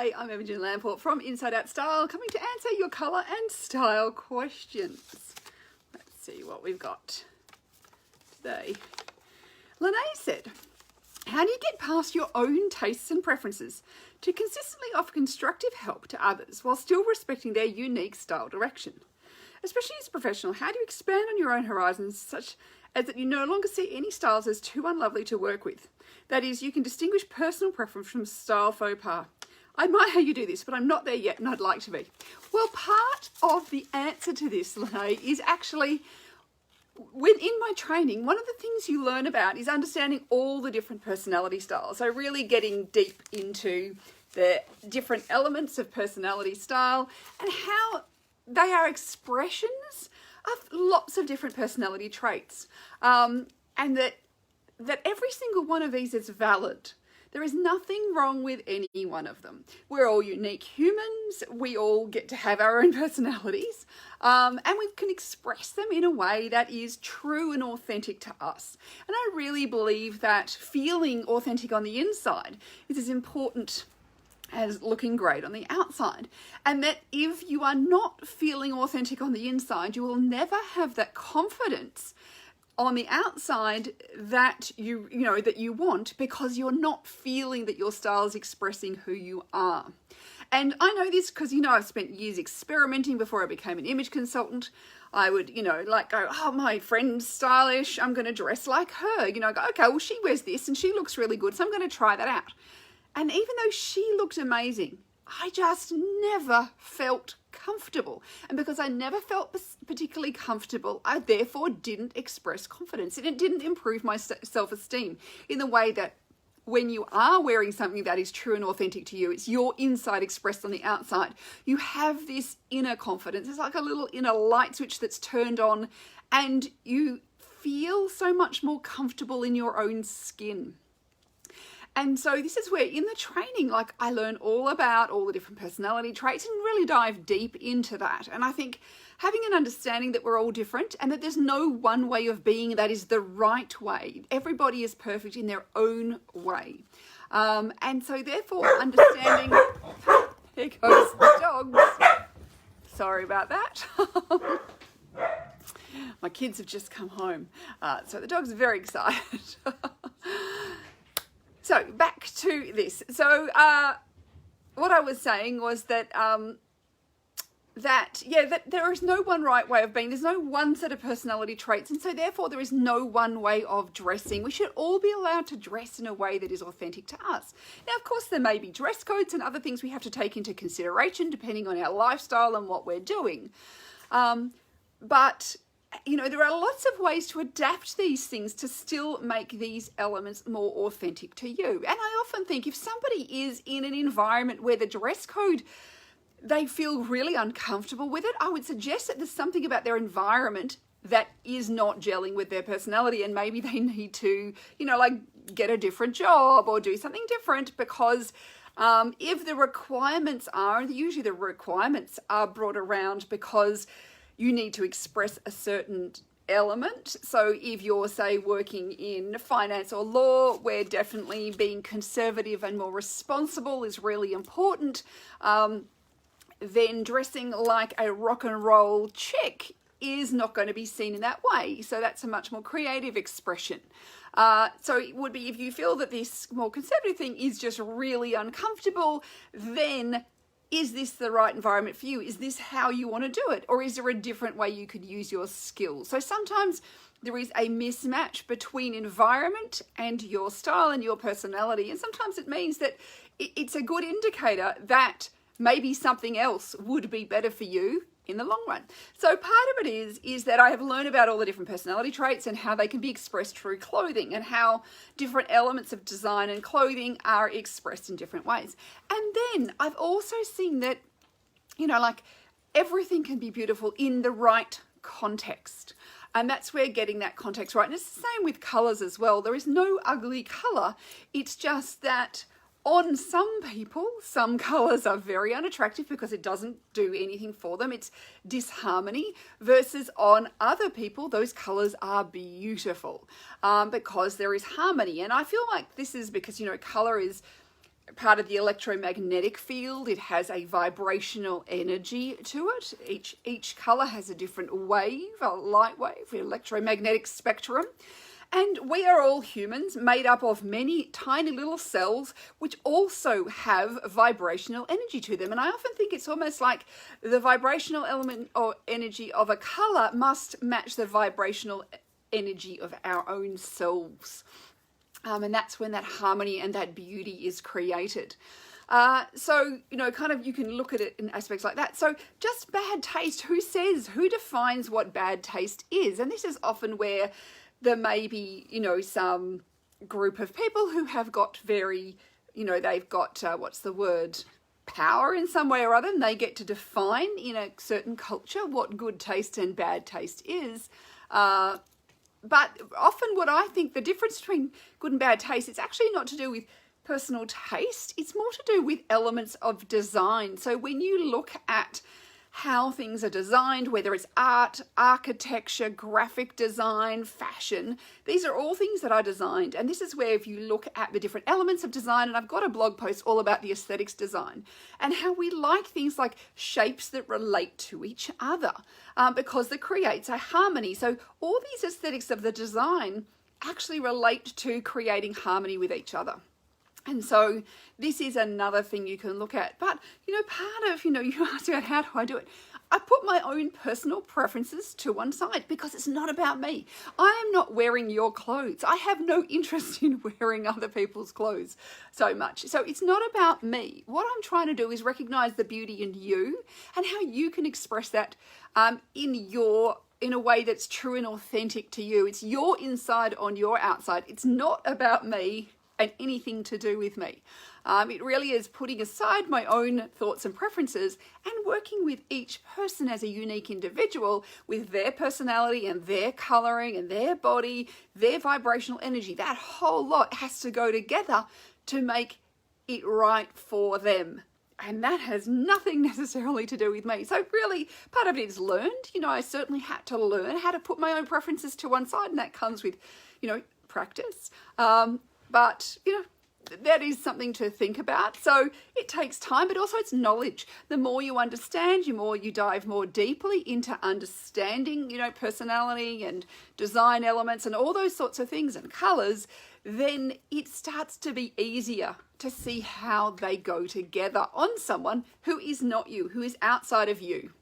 Hi, I'm Imogen Lamport from Inside Out Style, coming to answer your colour and style questions. Let's see what we've got today. Lene said, how do you get past your own tastes and preferences to consistently offer constructive help to others while still respecting their unique style direction? Especially as a professional, how do you expand on your own horizons such as that you no longer see any styles as too unlovely to work with? That is, you can distinguish personal preference from style faux pas. I admire how you do this, but I'm not there yet and I'd like to be. Well, part of the answer to this, Lene, is actually within my training, one of the things you learn about is understanding all the different personality styles. So really getting deep into the different elements of personality style and how they are expressions of lots of different personality traits. And that every single one of these is valid. There is nothing wrong with any one of them. We're all unique humans. We all get to have our own personalities. And we can express them in a way that is true and authentic to us. And I really believe that feeling authentic on the inside is as important as looking great on the outside. And that if you are not feeling authentic on the inside, you will never have that confidence on the outside that you want, because you're not feeling that your style is expressing who you are. And I know this because, I've spent years experimenting before I became an image consultant. I would, go, oh, my friend's stylish, I'm going to dress like her. Go, okay, well, she wears this and she looks really good, so I'm going to try that out. And even though she looked amazing, I just never felt comfortable. And because I never felt particularly comfortable, I therefore didn't express confidence. And it didn't improve my self-esteem in the way that when you are wearing something that is true and authentic to you, it's your inside expressed on the outside. You have this inner confidence. It's like a little inner light switch that's turned on and you feel so much more comfortable in your own skin. And so this is where in the training, I learn all about all the different personality traits and really dive deep into that. And I think having an understanding that we're all different and that there's no one way of being that is the right way. Everybody is perfect in their own way. And so therefore understanding, here goes the dogs. Sorry about that. My kids have just come home. So the dogs are very excited. So back to this. So what I was saying was that that there is no one right way of being. There's no one set of personality traits. And so therefore there is no one way of dressing. We should all be allowed to dress in a way that is authentic to us. Now, of course, there may be dress codes and other things we have to take into consideration depending on our lifestyle and what we're doing. But there are lots of ways to adapt these things to still make these elements more authentic to you. And I often think if somebody is in an environment where the dress code, they feel really uncomfortable with it, I would suggest that there's something about their environment that is not gelling with their personality, and maybe they need to, get a different job or do something different, because if the requirements are, usually the requirements are brought around because you need to express a certain element. So if you're, say, working in finance or law, where definitely being conservative and more responsible is really important, then dressing like a rock and roll chick is not going to be seen in that way. So that's a much more creative expression. So it would be, if you feel that this more conservative thing is just really uncomfortable, then is this the right environment for you? Is this how you want to do it? Or is there a different way you could use your skills? So sometimes there is a mismatch between environment and your style and your personality. And sometimes it means that it's a good indicator that maybe something else would be better for you in the long run. So part of it is that I have learned about all the different personality traits and how they can be expressed through clothing and how different elements of design and clothing are expressed in different ways. And then I've also seen that, everything can be beautiful in the right context. And that's where getting that context right. And it's the same with colours as well. There is no ugly colour. It's just that on some people, some colours are very unattractive because it doesn't do anything for them. It's disharmony, versus on other people, those colours are beautiful because there is harmony. And I feel like this is because, colour is part of the electromagnetic field. It has a vibrational energy to it. Each color has a different wave, a light wave, electromagnetic spectrum. And we are all humans made up of many tiny little cells which also have vibrational energy to them. And I often think it's almost like the vibrational element or energy of a color must match the vibrational energy of our own selves. And that's when that harmony and that beauty is created. So, you know, kind of you can look at it in aspects like that. So just bad taste, who defines what bad taste is? And this is often where there may be, you know, some group of people who have got very, you know, they've got, power in some way or other, and they get to define in a certain culture what good taste and bad taste is. But often what I think the difference between good and bad taste, it's actually not to do with personal taste. It's more to do with elements of design. So when you look at how things are designed, whether it's art, architecture, graphic design, fashion, these are all things that are designed. And this is where if you look at the different elements of design, and I've got a blog post all about the aesthetics design and how we like things like shapes that relate to each other because that creates a harmony. So all these aesthetics of the design actually relate to creating harmony with each other. And so this is another thing you can look at. But, you know, part of, you know, you ask about how do I do it? I put my own personal preferences to one side because it's not about me. I am not wearing your clothes. I have no interest in wearing other people's clothes so much. So it's not about me. What I'm trying to do is recognize the beauty in you and how you can express that in a way that's true and authentic to you. It's your inside on your outside. It's not about me and anything to do with me. It really is putting aside my own thoughts and preferences and working with each person as a unique individual with their personality and their coloring and their body, their vibrational energy. That whole lot has to go together to make it right for them. And that has nothing necessarily to do with me. So really, part of it is learned. You know, I certainly had to learn how to put my own preferences to one side, and that comes with, you know, practice. But, you know, that is something to think about. So it takes time, but also it's knowledge. The more you understand, the more you dive more deeply into understanding, you know, personality and design elements and all those sorts of things and colours, then it starts to be easier to see how they go together on someone who is not you, who is outside of you.